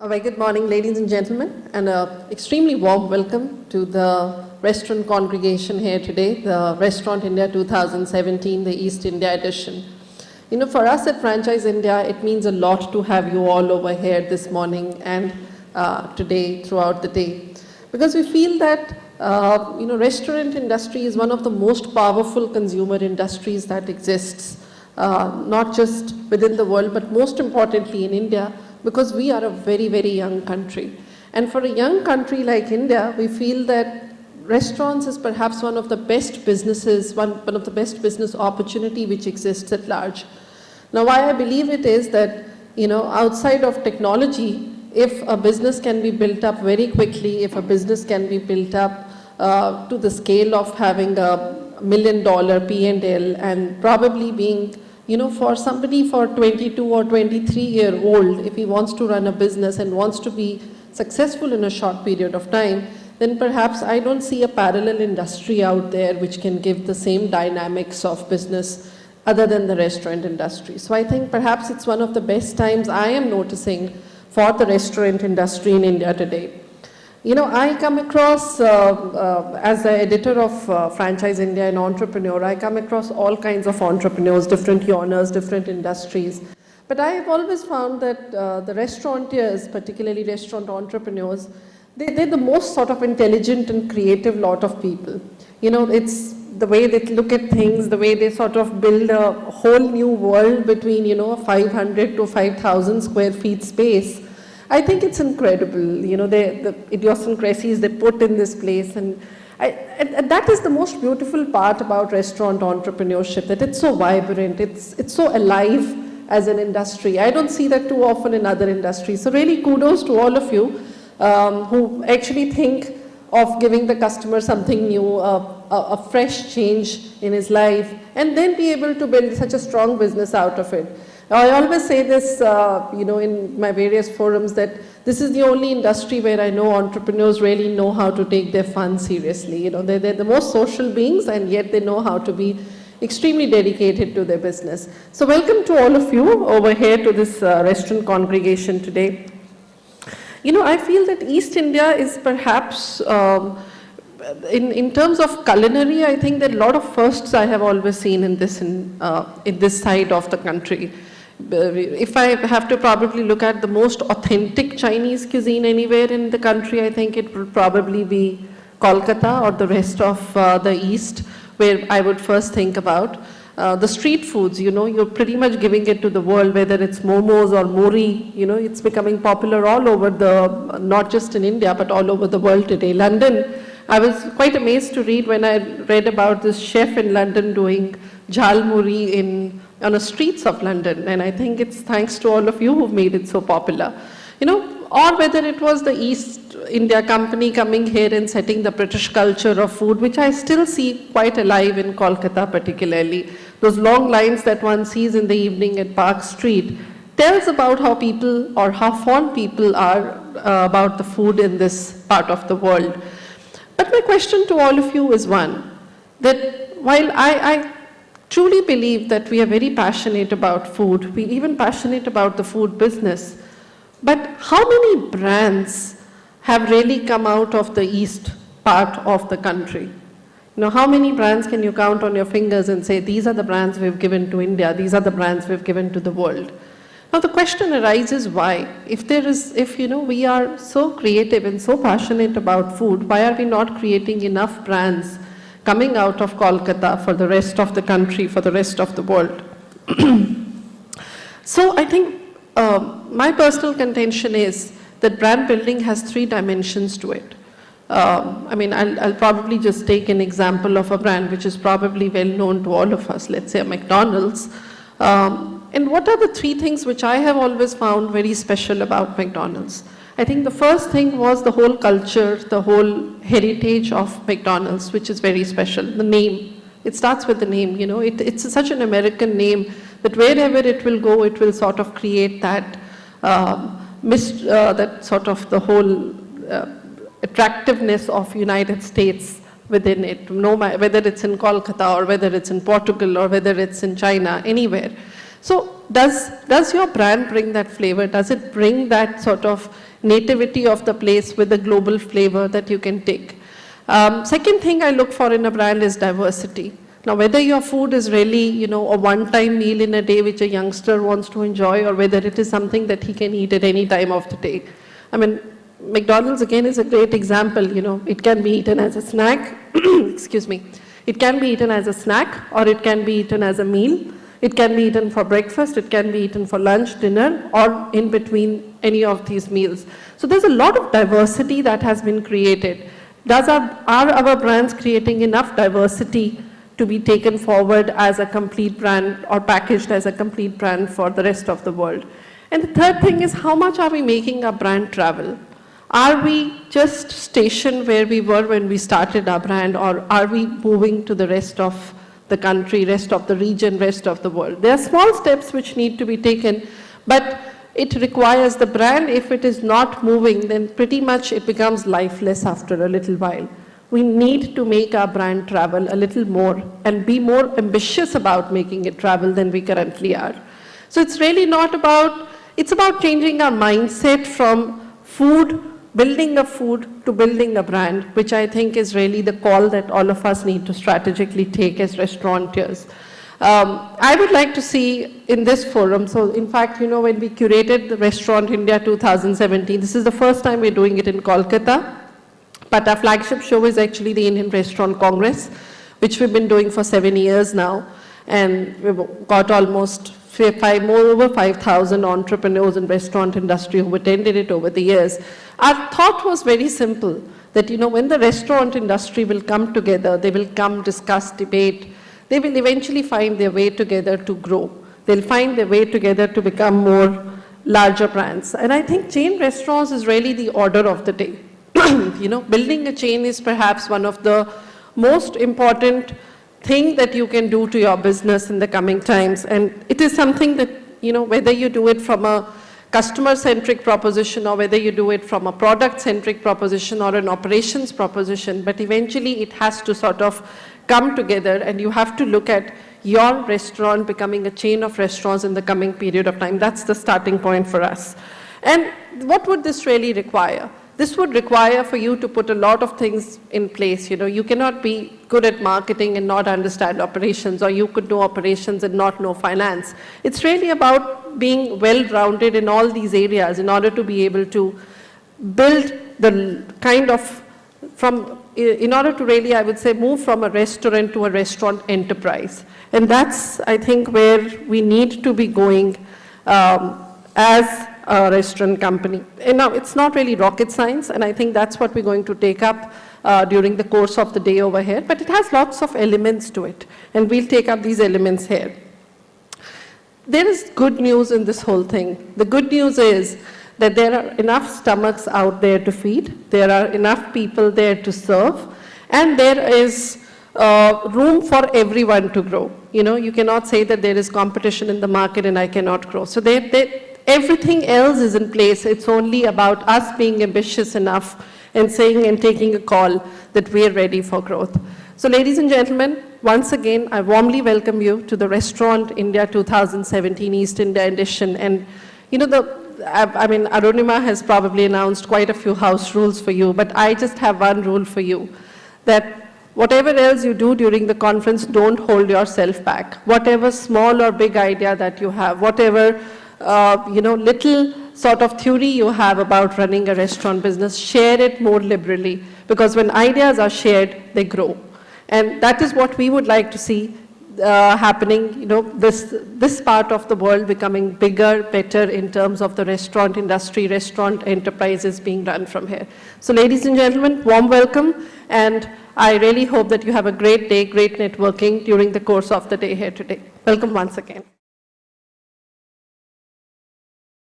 A very good morning, ladies and gentlemen, and an extremely warm welcome to the restaurant congregation here today, the Restaurant India 2017, the East India edition. You know, for us at Franchise India, it means a lot to have you all over here this morning and today, throughout the day. Because we feel that, restaurant industry is one of the most powerful consumer industries that exists, not just within the world, but most importantly in India, because we are a very, very young country. And for a young country like India, we feel that restaurants is perhaps one of the best businesses, one of the best business opportunity which exists at large. Now, why I believe it is that, outside of technology, if a business can be built up very quickly, if a business can be built up to the scale of having $1 million P&L and probably being for somebody for 22 or 23-year-old, if he wants to run a business and wants to be successful in a short period of time, then perhaps I don't see a parallel industry out there which can give the same dynamics of business other than the restaurant industry. So I think perhaps it's one of the best times I am noticing for the restaurant industry in India today. I come across, as the editor of Franchise India, an entrepreneur, I come across all kinds of entrepreneurs, different genres, different industries. But I have always found that the restaurateurs, particularly restaurant entrepreneurs, they're the most sort of intelligent and creative lot of people. It's the way they look at things, the way they sort of build a whole new world between, 500 to 5,000 square feet space. I think it's incredible, the idiosyncrasies they put in this place. And that is the most beautiful part about restaurant entrepreneurship, that it's so vibrant, it's so alive as an industry. I don't see that too often in other industries. So really kudos to all of you who actually think of giving the customer something new, a fresh change in his life, and then be able to build such a strong business out of it. I always say this, in my various forums, that this is the only industry where I know entrepreneurs really know how to take their fun seriously. They're the most social beings, and yet they know how to be extremely dedicated to their business. So welcome to all of you over here to this restaurant congregation today. I feel that East India is perhaps, in terms of culinary, I think that a lot of firsts I have always seen in this side of the country. If I have to probably look at the most authentic Chinese cuisine anywhere in the country, I think it will probably be Kolkata or the rest of the East, where I would first think about. The street foods, you're pretty much giving it to the world, whether it's momos or mori, it's becoming popular all over not just in India, but all over the world today. London, I was quite amazed to read when I read about this chef in London doing jhal muri on the streets of London, and I think it's thanks to all of you who've made it so popular. Or whether it was the East India Company coming here and setting the British culture of food, which I still see quite alive in Kolkata particularly. Those long lines that one sees in the evening at Park Street tells about how people or how fond people are about the food in this part of the world. But my question to all of you is one, that while I truly believe that we are very passionate about food, we're even passionate about the food business, but how many brands have really come out of the east part of the country? How many brands can you count on your fingers and say, these are the brands we've given to India, these are the brands we've given to the world? Now the question arises why? If we are so creative and so passionate about food, why are we not creating enough brands coming out of Kolkata for the rest of the country, for the rest of the world? So I think my personal contention is that brand building has 3 dimensions to it. I'll probably just take an example of a brand which is probably well known to all of us, let's say McDonald's. And what are the 3 things which I have always found very special about McDonald's? I think the first thing was the whole culture, the whole heritage of McDonald's, which is very special. The name, it starts with the name, it's such an American name that wherever it will go, it will sort of create that, that sort of the whole attractiveness of United States within it, whether it's in Kolkata or whether it's in Portugal or whether it's in China, anywhere. So does your brand bring that flavor? Does it bring that sort of nativity of the place with the global flavor that you can take? Second thing I look for in a brand is diversity. Now, whether your food is really, a one-time meal in a day which a youngster wants to enjoy, or whether it is something that he can eat at any time of the day. I mean, McDonald's again is a great example, it can be eaten as a snack, excuse me. It can be eaten as a snack, or it can be eaten as a meal. It can be eaten for breakfast, it can be eaten for lunch, dinner, or in between any of these meals. So there's a lot of diversity that has been created. Are our brands creating enough diversity to be taken forward as a complete brand or packaged as a complete brand for the rest of the world? And the third thing is, how much are we making our brand travel? Are we just stationed where we were when we started our brand, or are we moving to the rest of the country, rest of the region, rest of the world? There are small steps which need to be taken, but it requires the brand. If it is not moving, then pretty much it becomes lifeless after a little while. We need to make our brand travel a little more and be more ambitious about making it travel than we currently are. So it's really not about, it's about changing our mindset from food, building a food, to building a brand, which I think is really the call that all of us need to strategically take as restaurateurs. I would like to see in this forum, so in fact, when we curated the Restaurant India 2017, this is the first time we're doing it in Kolkata, but our flagship show is actually the Indian Restaurant Congress, which we've been doing for 7 years now, and we've got almost over 5,000 entrepreneurs in restaurant industry who attended it over the years. Our thought was very simple, that when the restaurant industry will come together, they will come, discuss, debate, they will eventually find their way together to grow. They'll find their way together to become more larger brands. And I think chain restaurants is really the order of the day. Building a chain is perhaps one of the most important thing that you can do to your business in the coming times. And it is something that, whether you do it from a customer-centric proposition, or whether you do it from a product-centric proposition or an operations proposition, but eventually it has to sort of come together, and you have to look at your restaurant becoming a chain of restaurants in the coming period of time. That's the starting point for us. And what would this really require? This would require for you to put a lot of things in place. You cannot be good at marketing and not understand operations, or you could know operations and not know finance. It's really about being well-rounded in all these areas in order to be able to build the kind of, in order to really, I would say, move from a restaurant to a restaurant enterprise. And that's, I think, where we need to be going as a restaurant company. And now, it's not really rocket science, and I think that's what we're going to take up during the course of the day over here, but it has lots of elements to it, and we'll take up these elements here. There is good news in this whole thing. The good news is that there are enough stomachs out there to feed, there are enough people there to serve, and there is room for everyone to grow. You cannot say that there is competition in the market and I cannot grow. So everything else is in place. It's only about us being ambitious enough and saying and taking a call that we are ready for growth. So ladies and gentlemen, once again, I warmly welcome you to the Restaurant India 2017 East India edition. And Arunima has probably announced quite a few house rules for you, but I just have one rule for you, that whatever else you do during the conference, don't hold yourself back. Whatever small or big idea that you have, whatever little sort of theory you have about running a restaurant business, share it more liberally, because when ideas are shared, they grow. And that is what we would like to see happening, this part of the world becoming bigger, better in terms of the restaurant industry, restaurant enterprises being run from here. So ladies and gentlemen, warm welcome, and I really hope that you have a great day, great networking during the course of the day here today. Welcome once again.